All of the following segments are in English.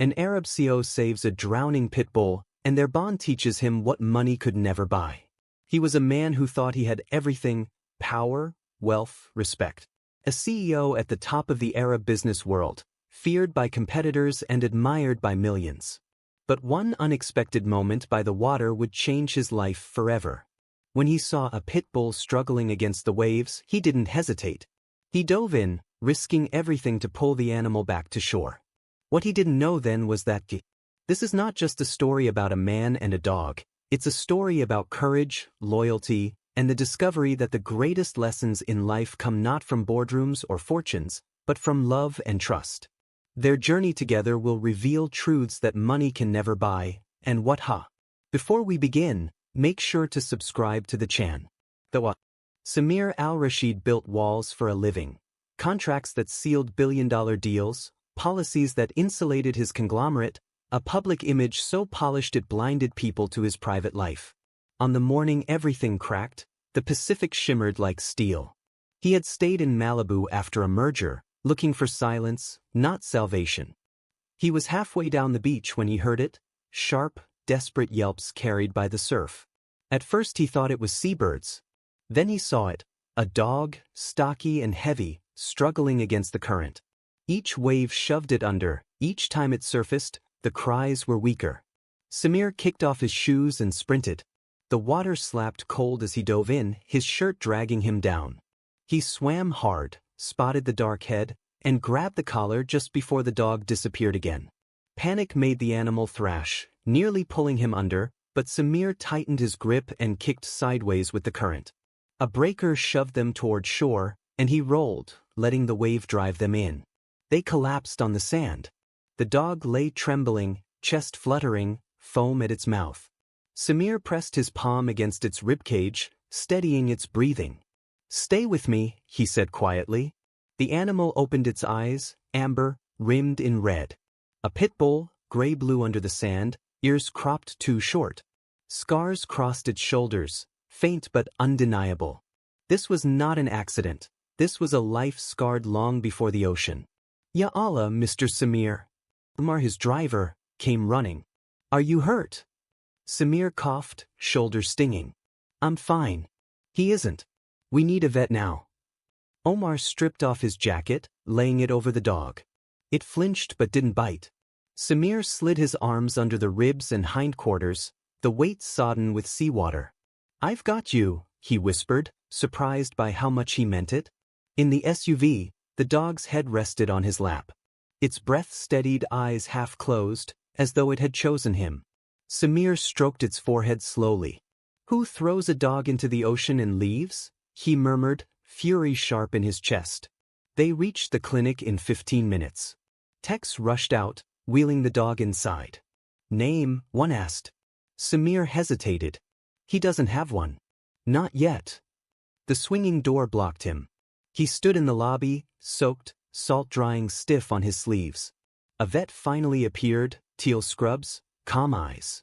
An Arab CEO saves a drowning pit bull, and their bond teaches him what money could never buy. He was a man who thought he had everything: power, wealth, respect. A CEO at the top of the Arab business world, feared by competitors and admired by millions. But one unexpected moment by the water would change his life forever. When he saw a pit bull struggling against the waves, he didn't hesitate. He dove in, risking everything to pull the animal back to shore. What he didn't know then was that this is not just a story about a man and a dog. It's a story about courage, loyalty, and the discovery that the greatest lessons in life come not from boardrooms or fortunes, but from love and trust. Their journey together will reveal truths that money can never buy, and what ha. Before we begin, make sure to subscribe to the channel. Samir Al-Rashid built walls for a living, contracts that sealed billion-dollar deals, policies that insulated his conglomerate, a public image so polished it blinded people to his private life. On the morning everything cracked, the Pacific shimmered like steel. He had stayed in Malibu after a merger, looking for silence, not salvation. He was halfway down the beach when he heard it, sharp, desperate yelps carried by the surf. At first he thought it was seabirds. Then he saw it, a dog, stocky and heavy, struggling against the current. Each wave shoved it under. Each time it surfaced, the cries were weaker. Samir kicked off his shoes and sprinted. The water slapped cold as he dove in, his shirt dragging him down. He swam hard, spotted the dark head, and grabbed the collar just before the dog disappeared again. Panic made the animal thrash, nearly pulling him under, but Samir tightened his grip and kicked sideways with the current. A breaker shoved them toward shore, and he rolled, letting the wave drive them in. They collapsed on the sand. The dog lay trembling, chest fluttering, foam at its mouth. Samir pressed his palm against its ribcage, steadying its breathing. "Stay with me," he said quietly. The animal opened its eyes, amber, rimmed in red. A pit bull, gray-blue under the sand, ears cropped too short. Scars crossed its shoulders, faint but undeniable. This was not an accident. This was a life scarred long before the ocean. "Ya Allah, Mr. Samir." Omar, his driver, came running. "Are you hurt?" Samir coughed, shoulder stinging. "I'm fine." "He isn't. We need a vet now." Omar stripped off his jacket, laying it over the dog. It flinched but didn't bite. Samir slid his arms under the ribs and hindquarters, the weight sodden with seawater. "I've got you," he whispered, surprised by how much he meant it. In the SUV, the dog's head rested on his lap. Its breath-steadied eyes half closed, as though it had chosen him. Samir stroked its forehead slowly. "Who throws a dog into the ocean and leaves?" he murmured, fury sharp in his chest. They reached the clinic in 15 minutes. Tex rushed out, wheeling the dog inside. "Name?" one asked. Samir hesitated. "He doesn't have one." "Not yet." The swinging door blocked him. He stood in the lobby, soaked, salt drying stiff on his sleeves. A vet finally appeared, teal scrubs, calm eyes.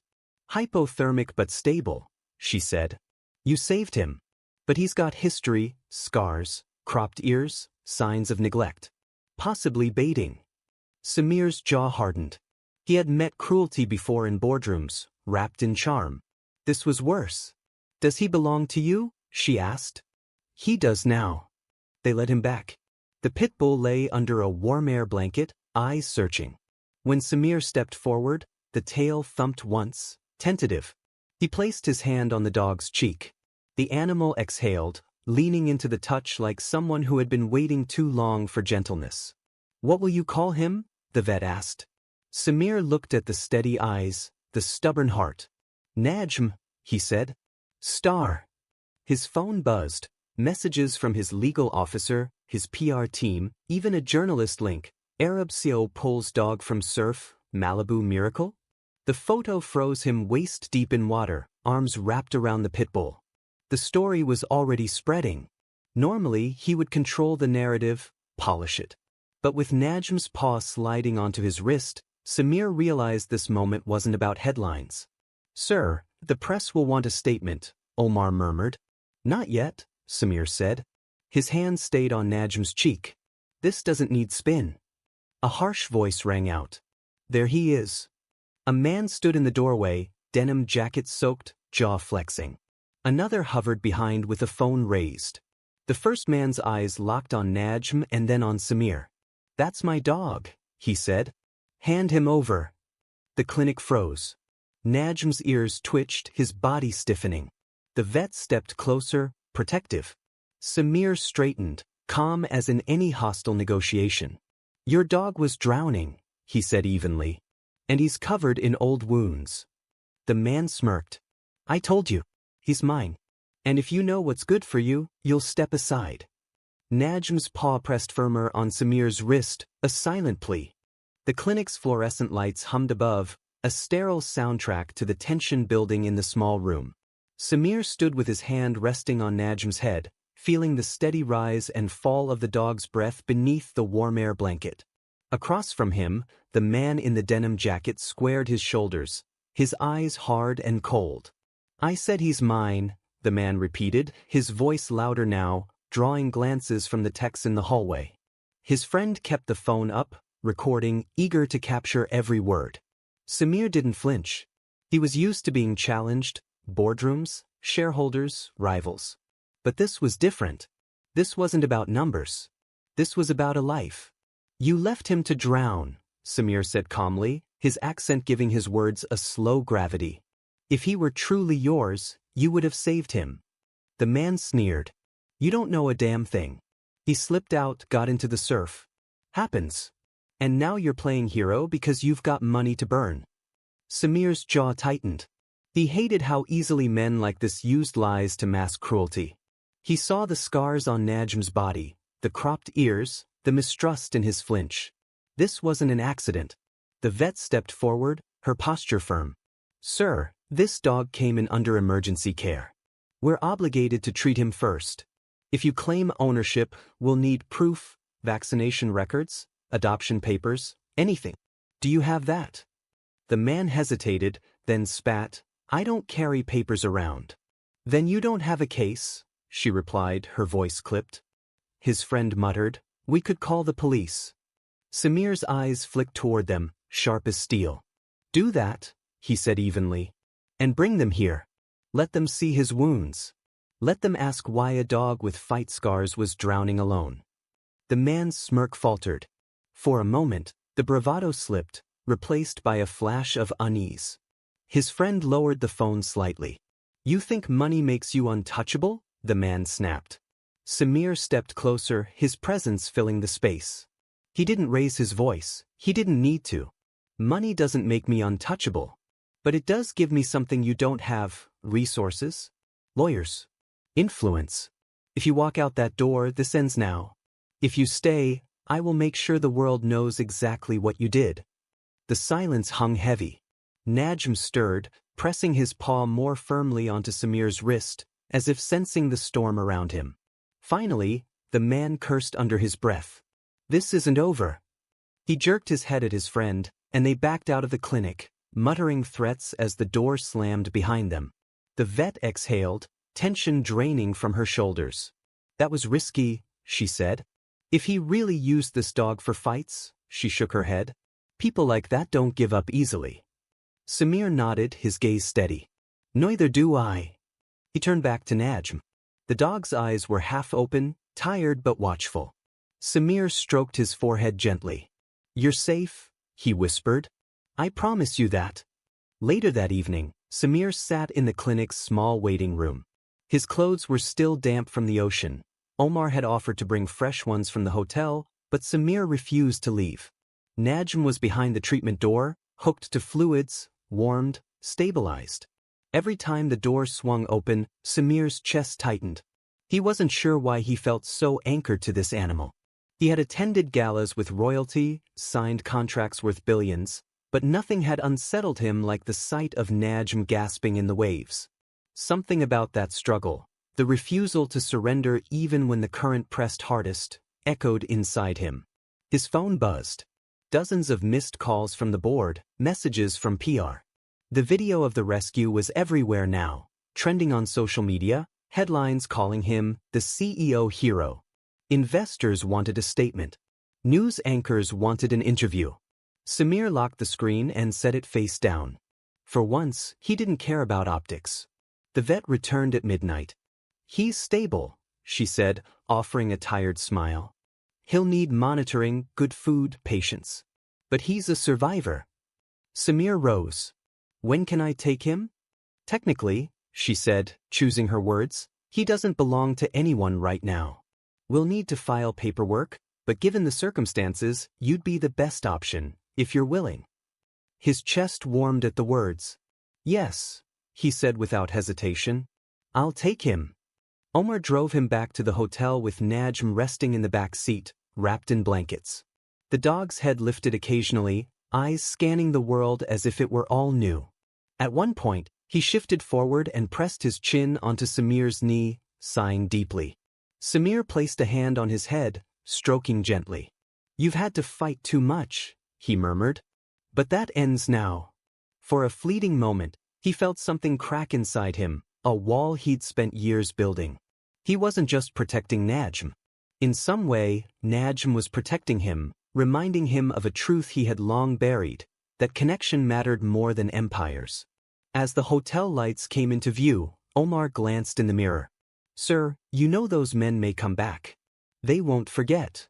"Hypothermic but stable," she said. "You saved him. But he's got history, scars, cropped ears, signs of neglect. Possibly baiting." Samir's jaw hardened. He had met cruelty before in boardrooms, wrapped in charm. This was worse. "Does he belong to you?" she asked. "He does now." They led him back. The pit bull lay under a warm air blanket, eyes searching. When Samir stepped forward, the tail thumped once, tentative. He placed his hand on the dog's cheek. The animal exhaled, leaning into the touch like someone who had been waiting too long for gentleness. "What will you call him?" the vet asked. Samir looked at the steady eyes, the stubborn heart. "Najm," he said. "Star." His phone buzzed. Messages from his legal officer, his PR team, even a journalist link. Arab CEO pulls dog from surf, Malibu miracle? The photo froze him waist-deep in water, arms wrapped around the pit bull. The story was already spreading. Normally, he would control the narrative, polish it. But with Najm's paw sliding onto his wrist, Samir realized this moment wasn't about headlines. "Sir, the press will want a statement," Omar murmured. "Not yet," Samir said. His hand stayed on Najm's cheek. "This doesn't need spin." A harsh voice rang out. There he is. A man stood in the doorway, denim jacket soaked, jaw flexing. Another hovered behind with a phone raised. The first man's eyes locked on Najm and then on Samir. "That's my dog," he said. "Hand him over." The clinic froze. Najm's ears twitched, his body stiffening. The vet stepped closer, protective. Samir straightened, calm as in any hostile negotiation. "Your dog was drowning," he said evenly. "And he's covered in old wounds." The man smirked. "I told you. He's mine. And if you know what's good for you, you'll step aside." Najm's paw pressed firmer on Samir's wrist, a silent plea. The clinic's fluorescent lights hummed above, a sterile soundtrack to the tension building in the small room. Samir stood with his hand resting on Najm's head, feeling the steady rise and fall of the dog's breath beneath the warm air blanket. Across from him, the man in the denim jacket squared his shoulders, his eyes hard and cold. "I said he's mine," the man repeated, his voice louder now, drawing glances from the techs in the hallway. His friend kept the phone up, recording, eager to capture every word. Samir didn't flinch. He was used to being challenged, boardrooms, shareholders, rivals. But this was different. This wasn't about numbers. This was about a life. "You left him to drown," Samir said calmly, his accent giving his words a slow gravity. "If he were truly yours, you would have saved him." The man sneered. "You don't know a damn thing. He slipped out, got into the surf. Happens. And now you're playing hero because you've got money to burn." Samir's jaw tightened. He hated how easily men like this used lies to mask cruelty. He saw the scars on Najm's body, the cropped ears, the mistrust in his flinch. This wasn't an accident. The vet stepped forward, her posture firm. "Sir, this dog came in under emergency care. We're obligated to treat him first. If you claim ownership, we'll need proof, vaccination records, adoption papers, anything. Do you have that?" The man hesitated, then spat. "I don't carry papers around." "Then you don't have a case," she replied, her voice clipped. His friend muttered, "We could call the police." Samir's eyes flicked toward them, sharp as steel. "Do that," he said evenly. "And bring them here. Let them see his wounds. Let them ask why a dog with fight scars was drowning alone." The man's smirk faltered. For a moment, the bravado slipped, replaced by a flash of unease. His friend lowered the phone slightly. "You think money makes you untouchable?" the man snapped. Samir stepped closer, his presence filling the space. He didn't raise his voice. He didn't need to. "Money doesn't make me untouchable. But it does give me something you don't have: resources, lawyers, influence. If you walk out that door, this ends now. If you stay, I will make sure the world knows exactly what you did." The silence hung heavy. Najm stirred, pressing his paw more firmly onto Samir's wrist, as if sensing the storm around him. Finally, the man cursed under his breath. "This isn't over." He jerked his head at his friend, and they backed out of the clinic, muttering threats as the door slammed behind them. The vet exhaled, tension draining from her shoulders. "That was risky," she said. "If he really used this dog for fights," she shook her head. "People like that don't give up easily." Samir nodded, his gaze steady. "Neither do I." He turned back to Najm. The dog's eyes were half open, tired but watchful. Samir stroked his forehead gently. "You're safe," he whispered. "I promise you that." Later that evening, Samir sat in the clinic's small waiting room. His clothes were still damp from the ocean. Omar had offered to bring fresh ones from the hotel, but Samir refused to leave. Najm was behind the treatment door, hooked to fluids, warmed, stabilized. Every time the door swung open, Samir's chest tightened. He wasn't sure why he felt so anchored to this animal. He had attended galas with royalty, signed contracts worth billions, but nothing had unsettled him like the sight of Najm gasping in the waves. Something about that struggle, the refusal to surrender even when the current pressed hardest, echoed inside him. His phone buzzed. Dozens of missed calls from the board, messages from PR. The video of the rescue was everywhere now, trending on social media, headlines calling him the CEO hero. Investors wanted a statement. News anchors wanted an interview. Samir locked the screen and set it face down. For once, he didn't care about optics. The vet returned at midnight. "He's stable," she said, offering a tired smile. "He'll need monitoring, good food, patience. But he's a survivor." Samir rose. "When can I take him?" "Technically," she said, choosing her words, "he doesn't belong to anyone right now. We'll need to file paperwork, but given the circumstances, you'd be the best option, if you're willing." His chest warmed at the words. "Yes," he said without hesitation. "I'll take him." Omar drove him back to the hotel with Najm resting in the back seat, wrapped in blankets. The dog's head lifted occasionally, eyes scanning the world as if it were all new. At one point, he shifted forward and pressed his chin onto Samir's knee, sighing deeply. Samir placed a hand on his head, stroking gently. "You've had to fight too much," he murmured. "But that ends now." For a fleeting moment, he felt something crack inside him, a wall he'd spent years building. He wasn't just protecting Najm. In some way, Najm was protecting him, reminding him of a truth he had long buried, that connection mattered more than empires. As the hotel lights came into view, Omar glanced in the mirror. "Sir, you know those men may come back. They won't forget."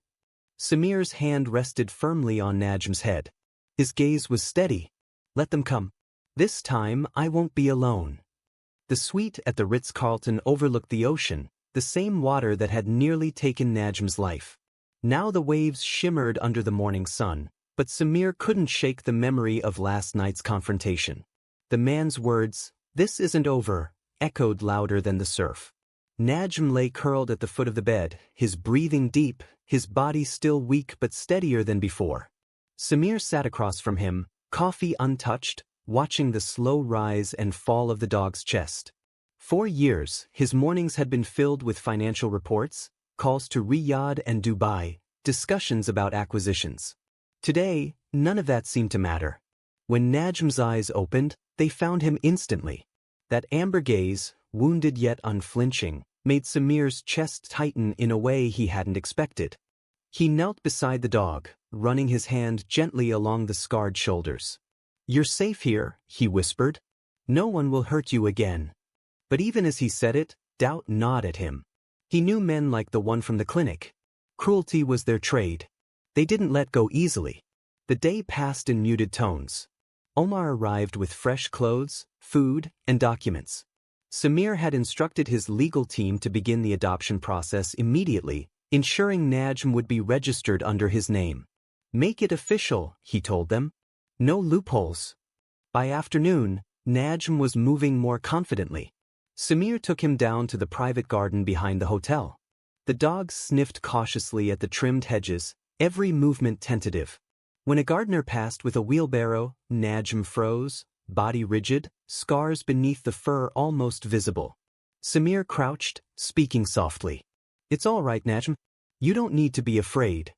Samir's hand rested firmly on Najm's head. His gaze was steady. "Let them come. This time I won't be alone." The suite at the Ritz-Carlton overlooked the ocean, the same water that had nearly taken Najm's life. Now the waves shimmered under the morning sun, but Samir couldn't shake the memory of last night's confrontation. The man's words, "This isn't over," echoed louder than the surf. Najm lay curled at the foot of the bed, his breathing deep, his body still weak but steadier than before. Samir sat across from him, coffee untouched, watching the slow rise and fall of the dog's chest. For years, his mornings had been filled with financial reports, calls to Riyadh and Dubai, discussions about acquisitions. Today, none of that seemed to matter. When Najm's eyes opened, they found him instantly. That amber gaze, wounded yet unflinching, made Samir's chest tighten in a way he hadn't expected. He knelt beside the dog, running his hand gently along the scarred shoulders. "You're safe here," he whispered. "No one will hurt you again." But even as he said it, doubt gnawed at him. He knew men like the one from the clinic. Cruelty was their trade. They didn't let go easily. The day passed in muted tones. Omar arrived with fresh clothes, food, and documents. Samir had instructed his legal team to begin the adoption process immediately, ensuring Najm would be registered under his name. "Make it official," he told them. "No loopholes." By afternoon, Najm was moving more confidently. Samir took him down to the private garden behind the hotel. The dog sniffed cautiously at the trimmed hedges, every movement tentative. When a gardener passed with a wheelbarrow, Najm froze, body rigid, scars beneath the fur almost visible. Samir crouched, speaking softly. "It's all right, Najm. You don't need to be afraid."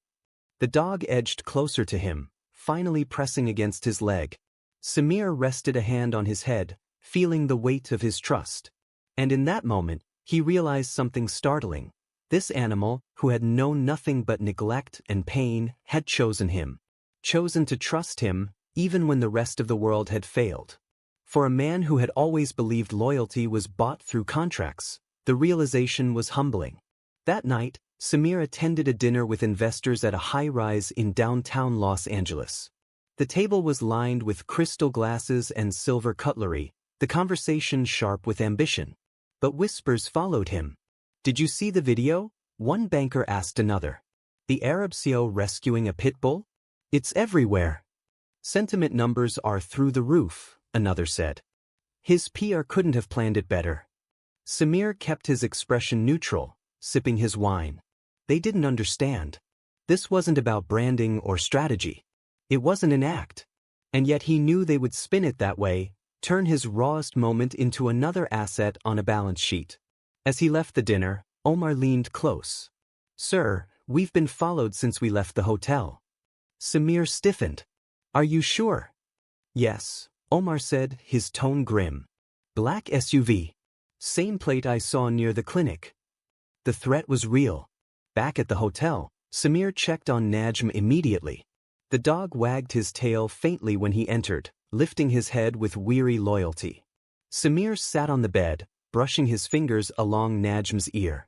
The dog edged closer to him, finally pressing against his leg. Samir rested a hand on his head, feeling the weight of his trust. And in that moment, he realized something startling. This animal, who had known nothing but neglect and pain, had chosen him. Chosen to trust him, even when the rest of the world had failed. For a man who had always believed loyalty was bought through contracts, the realization was humbling. That night, Samir attended a dinner with investors at a high-rise in downtown Los Angeles. The table was lined with crystal glasses and silver cutlery, the conversation sharp with ambition. But whispers followed him. "Did you see the video?" one banker asked another. "The Arab CEO rescuing a pit bull? It's everywhere." "Sentiment numbers are through the roof," another said. His PR couldn't have planned it better. Samir kept his expression neutral, sipping his wine. They didn't understand. This wasn't about branding or strategy. It wasn't an act. And yet he knew they would spin it that way, turn his rawest moment into another asset on a balance sheet. As he left the dinner, Omar leaned close. "Sir, we've been followed since we left the hotel." Samir stiffened. "Are you sure?" "Yes," Omar said, his tone grim. "Black SUV. Same plate I saw near the clinic." The threat was real. Back at the hotel, Samir checked on Najm immediately. The dog wagged his tail faintly when he entered, lifting his head with weary loyalty. Samir sat on the bed, brushing his fingers along Najm's ear.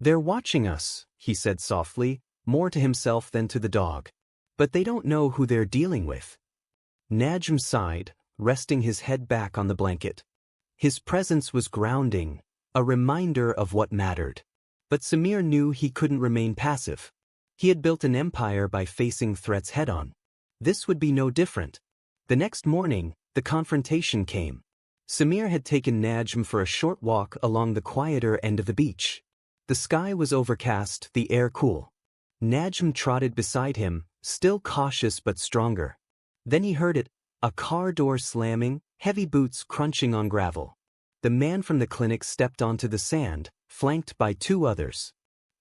"They're watching us," he said softly, more to himself than to the dog. "But they don't know who they're dealing with." Najm sighed, resting his head back on the blanket. His presence was grounding, a reminder of what mattered. But Samir knew he couldn't remain passive. He had built an empire by facing threats head-on. This would be no different. The next morning, the confrontation came. Samir had taken Najm for a short walk along the quieter end of the beach. The sky was overcast, the air cool. Najm trotted beside him, still cautious but stronger. Then he heard it, a car door slamming, heavy boots crunching on gravel. The man from the clinic stepped onto the sand, flanked by two others.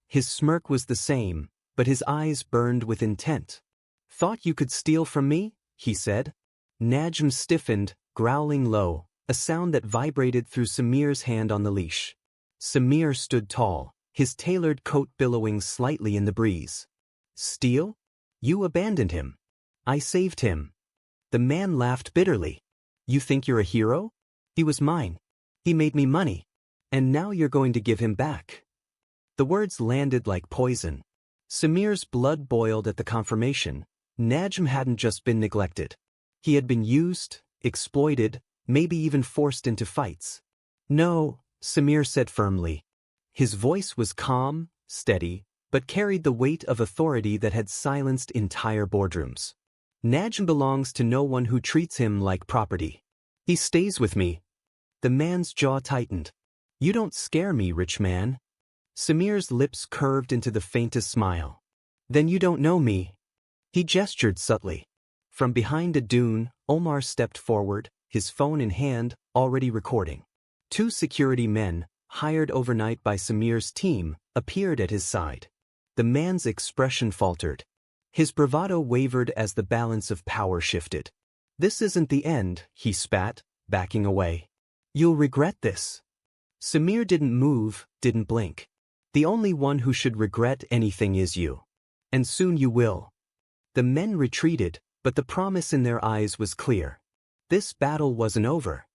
His smirk was the same, but his eyes burned with intent. "Thought you could steal from me?" he said. Najm stiffened, growling low, a sound that vibrated through Samir's hand on the leash. Samir stood tall, his tailored coat billowing slightly in the breeze. "Steal? You abandoned him. I saved him." The man laughed bitterly. "You think you're a hero? He was mine. He made me money. And now you're going to give him back." The words landed like poison. Samir's blood boiled at the confirmation. Najm hadn't just been neglected. He had been used, exploited, maybe even forced into fights. "No," Samir said firmly. His voice was calm, steady, but carried the weight of authority that had silenced entire boardrooms. "Najm belongs to no one who treats him like property. He stays with me." The man's jaw tightened. "You don't scare me, rich man." Samir's lips curved into the faintest smile. "Then you don't know me." He gestured subtly. From behind a dune, Omar stepped forward, his phone in hand, already recording. Two security men, hired overnight by Samir's team, appeared at his side. The man's expression faltered. His bravado wavered as the balance of power shifted. "This isn't the end," he spat, backing away. "You'll regret this." Samir didn't move, didn't blink. "The only one who should regret anything is you. And soon you will." The men retreated, but the promise in their eyes was clear. This battle wasn't over.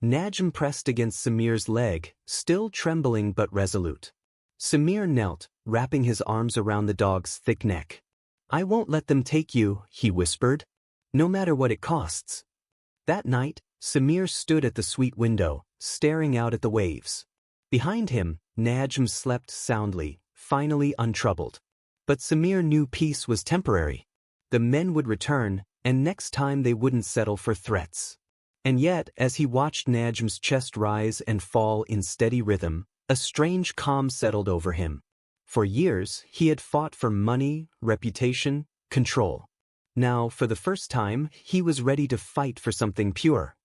Najm pressed against Samir's leg, still trembling but resolute. Samir knelt, wrapping his arms around the dog's thick neck. "I won't let them take you," he whispered. "No matter what it costs." That night, Samir stood at the suite window, staring out at the waves. Behind him, Najm slept soundly, finally untroubled. But Samir knew peace was temporary. The men would return, and next time they wouldn't settle for threats. And yet, as he watched Najm's chest rise and fall in steady rhythm, a strange calm settled over him. For years, he had fought for money, reputation, control. Now, for the first time, he was ready to fight for something pure.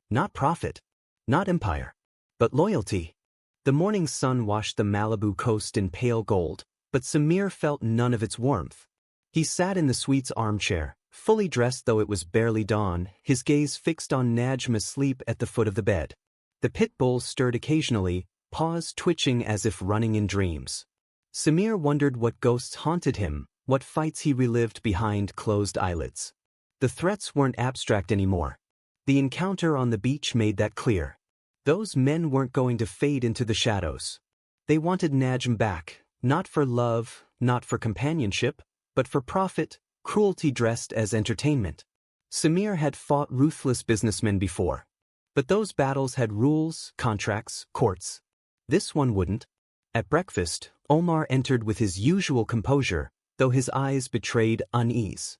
Not profit, not empire, but loyalty. The morning sun washed the Malibu coast in pale gold, but Samir felt none of its warmth. He sat in the suite's armchair, fully dressed though it was barely dawn, his gaze fixed on Najm asleep at the foot of the bed. The pit bull stirred occasionally, paws twitching as if running in dreams. Samir wondered what ghosts haunted him, what fights he relived behind closed eyelids. The threats weren't abstract anymore. The encounter on the beach made that clear. Those men weren't going to fade into the shadows. They wanted Najm back, not for love, not for companionship, but for profit, cruelty dressed as entertainment. Samir had fought ruthless businessmen before. But those battles had rules, contracts, courts. This one wouldn't. At breakfast, Omar entered with his usual composure, though his eyes betrayed unease.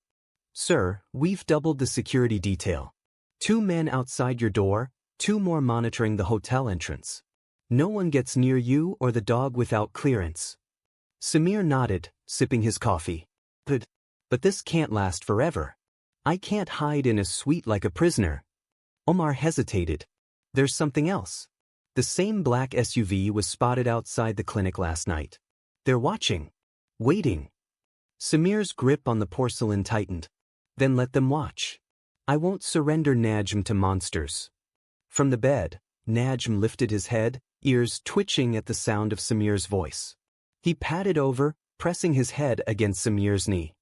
"Sir, we've doubled the security detail. 2 men outside your door, 2 more monitoring the hotel entrance. No one gets near you or the dog without clearance." Samir nodded, sipping his coffee. But this can't last forever. I can't hide in a suite like a prisoner." Omar hesitated. "There's something else." The same black SUV was spotted outside the clinic last night. "They're watching. Waiting." Samir's grip on the porcelain tightened. "Then let them watch. I won't surrender Najm to monsters." From the bed, Najm lifted his head, ears twitching at the sound of Samir's voice. He padded over, pressing his head against Samir's knee.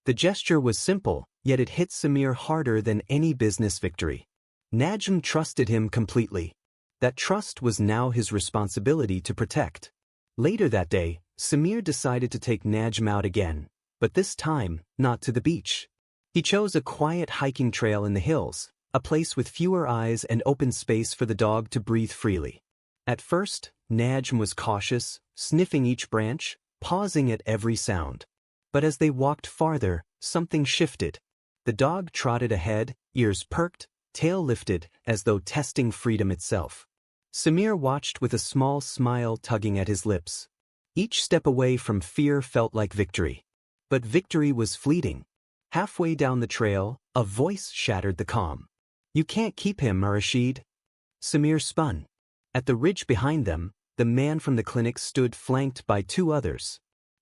The gesture was simple, yet it hit Samir harder than any business victory. Najm trusted him completely. That trust was now his responsibility to protect. Later that day, Samir decided to take Najm out again, but this time, not to the beach. He chose a quiet hiking trail in the hills, a place with fewer eyes and open space for the dog to breathe freely. At first, Najm was cautious, sniffing each branch, pausing at every sound. But as they walked farther, something shifted. The dog trotted ahead, ears perked, tail lifted, as though testing freedom itself. Samir watched with a small smile tugging at his lips. Each step away from fear felt like victory. But victory was fleeting. Halfway down the trail, a voice shattered the calm. "You can't keep him, Rashid." Samir spun. At the ridge behind them, the man from the clinic stood flanked by two others.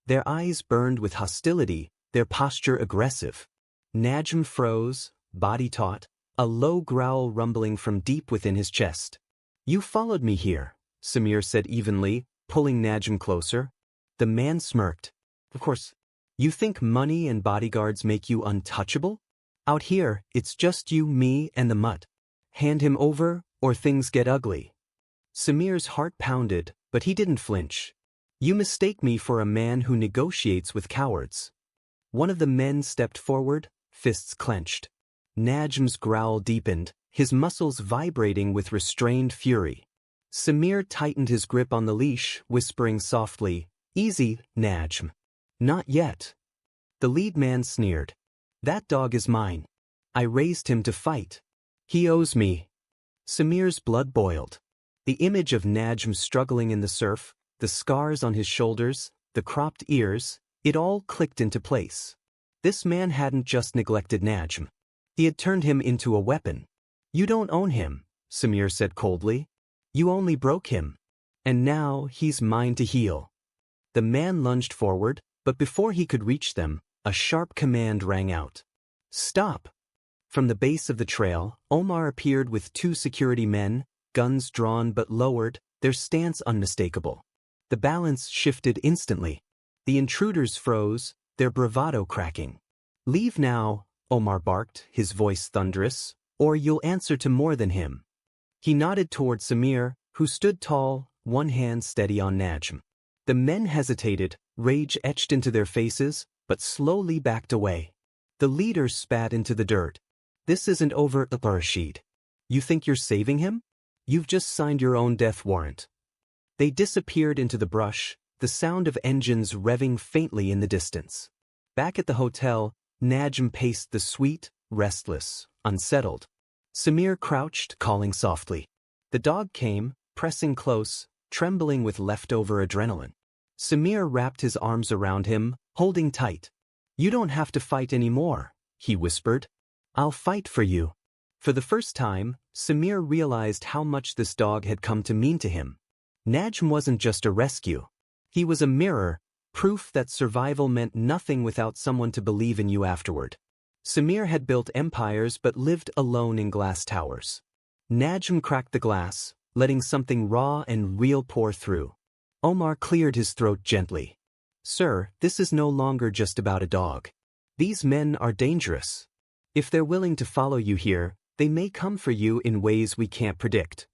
Their eyes burned with hostility, their posture aggressive. Najm froze, body taut, a low growl rumbling from deep within his chest. "You followed me here," Samir said evenly, pulling Najm closer. The man smirked. "Of course. You think money and bodyguards make you untouchable? Out here, it's just you, me, and the mutt. Hand him over, or things get ugly." Samir's heart pounded, but he didn't flinch. "You mistake me for a man who negotiates with cowards." One of the men stepped forward, fists clenched. Najm's growl deepened, his muscles vibrating with restrained fury. Samir tightened his grip on the leash, whispering softly, "Easy, Najm." "Not yet." The lead man sneered. "That dog is mine. I raised him to fight. He owes me." Samir's blood boiled. The image of Najm struggling in the surf, the scars on his shoulders, the cropped ears, it all clicked into place. This man hadn't just neglected Najm. He had turned him into a weapon. "You don't own him," Samir said coldly. "You only broke him. And now he's mine to heal." The man lunged forward, but before he could reach them, a sharp command rang out. "Stop!" From the base of the trail, Omar appeared with two security men, guns drawn but lowered, their stance unmistakable. The balance shifted instantly. The intruders froze, their bravado cracking. "Leave now," Omar barked, his voice thunderous, "or you'll answer to more than him." He nodded toward Samir, who stood tall, one hand steady on Najm. The men hesitated, rage etched into their faces, but slowly backed away. The leader spat into the dirt. "This isn't over, Rashid. You think you're saving him? You've just signed your own death warrant." They disappeared into the brush, the sound of engines revving faintly in the distance. Back at the hotel, Najm paced the suite, restless, unsettled. Samir crouched, calling softly. The dog came, pressing close, trembling with leftover adrenaline. Samir wrapped his arms around him, holding tight. "You don't have to fight anymore," he whispered. "I'll fight for you." For the first time, Samir realized how much this dog had come to mean to him. Najm wasn't just a rescue. He was a mirror, proof that survival meant nothing without someone to believe in you afterward. Samir had built empires but lived alone in glass towers. Najm cracked the glass, letting something raw and real pour through. Omar cleared his throat gently. "Sir, this is no longer just about a dog. These men are dangerous. If they're willing to follow you here, they may come for you in ways we can't predict."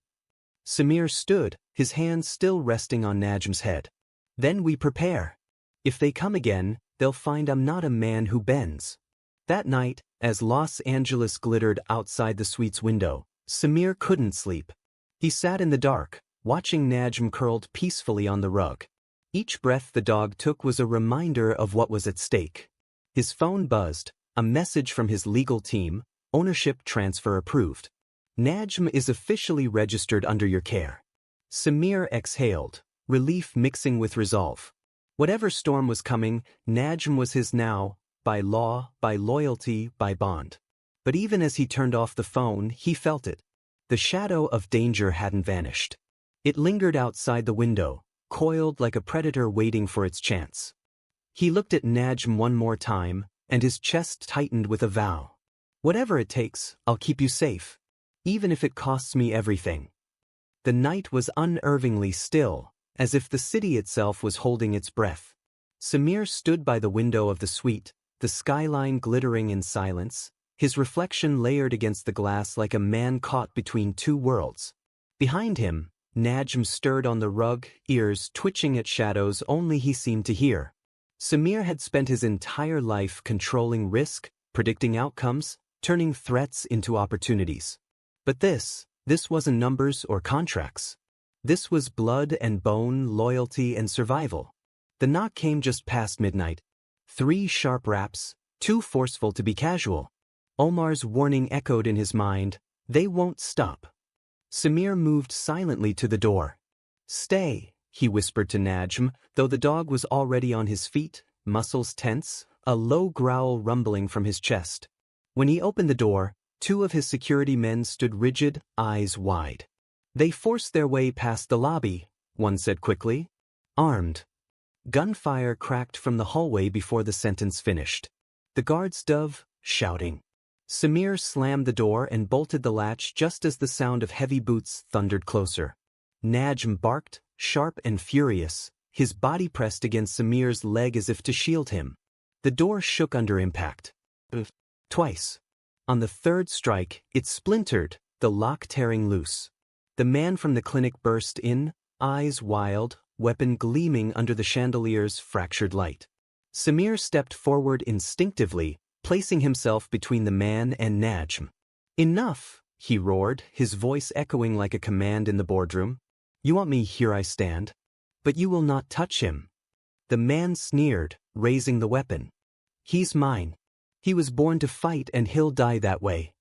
Samir stood, his hands still resting on Najm's head. "Then we prepare. If they come again, they'll find I'm not a man who bends." That night, as Los Angeles glittered outside the suite's window, Samir couldn't sleep. He sat in the dark, watching Najm curled peacefully on the rug. Each breath the dog took was a reminder of what was at stake. His phone buzzed, a message from his legal team, ownership transfer approved. "Najm is officially registered under your care." Samir exhaled, relief mixing with resolve. Whatever storm was coming, Najm was his now, by law, by loyalty, by bond. But even as he turned off the phone, he felt it. The shadow of danger hadn't vanished. It lingered outside the window, coiled like a predator waiting for its chance. He looked at Najm one more time, and his chest tightened with a vow. "Whatever it takes, I'll keep you safe. Even if it costs me everything." The night was unnervingly still, as if the city itself was holding its breath. Samir stood by the window of the suite, the skyline glittering in silence, his reflection layered against the glass like a man caught between two worlds. Behind him, Najm stirred on the rug, ears twitching at shadows only he seemed to hear. Samir had spent his entire life controlling risk, predicting outcomes, turning threats into opportunities. But this wasn't numbers or contracts. This was blood and bone, loyalty and survival. The knock came just past midnight. 3 sharp raps, too forceful to be casual. Omar's warning echoed in his mind, "They won't stop." Samir moved silently to the door. "Stay," he whispered to Najm, though the dog was already on his feet, muscles tense, a low growl rumbling from his chest. When he opened the door, 2 of his security men stood rigid, eyes wide. "They forced their way past the lobby," one said quickly. "Armed." Gunfire cracked from the hallway before the sentence finished. The guards dove, shouting. Samir slammed the door and bolted the latch just as the sound of heavy boots thundered closer. Najm barked, sharp and furious, his body pressed against Samir's leg as if to shield him. The door shook under impact. Twice. On the 3rd strike, it splintered, the lock tearing loose. The man from the clinic burst in, eyes wild, weapon gleaming under the chandelier's fractured light. Samir stepped forward instinctively, placing himself between the man and Najm. "Enough," he roared, his voice echoing like a command in the boardroom. "You want me, here I stand. But you will not touch him." The man sneered, raising the weapon. "He's mine. He was born to fight and he'll die that way."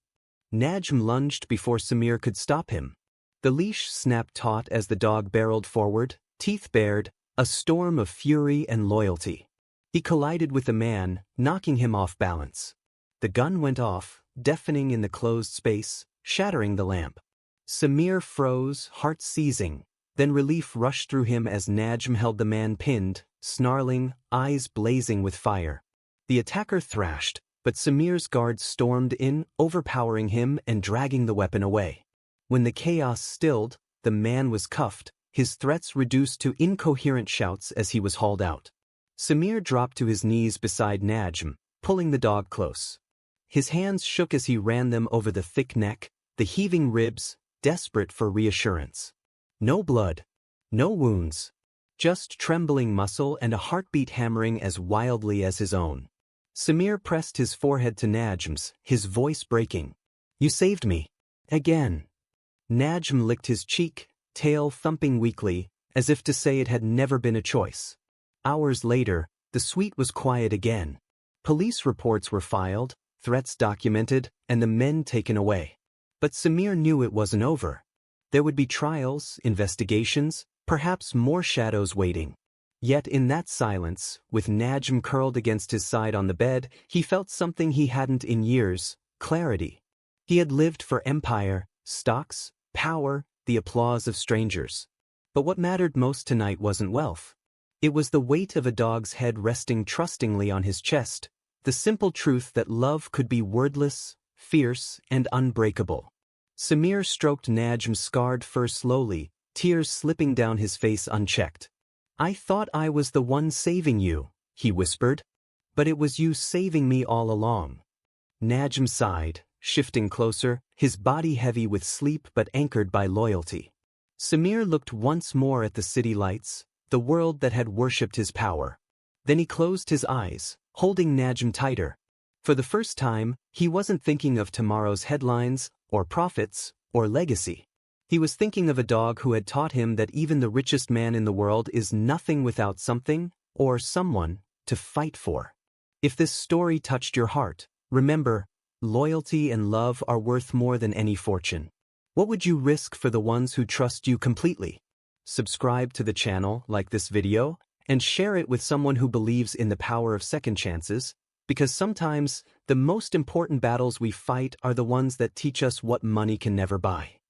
Najm lunged before Samir could stop him. The leash snapped taut as the dog barreled forward, teeth bared, a storm of fury and loyalty. He collided with the man, knocking him off balance. The gun went off, deafening in the closed space, shattering the lamp. Samir froze, heart seizing, then relief rushed through him as Najm held the man pinned, snarling, eyes blazing with fire. The attacker thrashed, but Samir's guards stormed in, overpowering him and dragging the weapon away. When the chaos stilled, the man was cuffed, his threats reduced to incoherent shouts as he was hauled out. Samir dropped to his knees beside Najm, pulling the dog close. His hands shook as he ran them over the thick neck, the heaving ribs, desperate for reassurance. No blood, no wounds, just trembling muscle and a heartbeat hammering as wildly as his own. Samir pressed his forehead to Najm's, his voice breaking. "You saved me. Again." Najm licked his cheek, tail thumping weakly, as if to say it had never been a choice. Hours later, the suite was quiet again. Police reports were filed, threats documented, and the men taken away. But Samir knew it wasn't over. There would be trials, investigations, perhaps more shadows waiting. Yet in that silence, with Najm curled against his side on the bed, he felt something he hadn't in years: clarity. He had lived for empire, stocks, power, the applause of strangers. But what mattered most tonight wasn't wealth. It was the weight of a dog's head resting trustingly on his chest, the simple truth that love could be wordless, fierce, and unbreakable. Samir stroked Najm's scarred fur slowly, tears slipping down his face unchecked. "I thought I was the one saving you," he whispered. "But it was you saving me all along." Najm sighed, shifting closer, his body heavy with sleep but anchored by loyalty. Samir looked once more at the city lights, the world that had worshipped his power. Then he closed his eyes, holding Najm tighter. For the first time, he wasn't thinking of tomorrow's headlines, or profits, or legacy. He was thinking of a dog who had taught him that even the richest man in the world is nothing without something, or someone, to fight for. If this story touched your heart, remember, loyalty and love are worth more than any fortune. What would you risk for the ones who trust you completely? Subscribe to the channel, like this video, and share it with someone who believes in the power of second chances, because sometimes the most important battles we fight are the ones that teach us what money can never buy.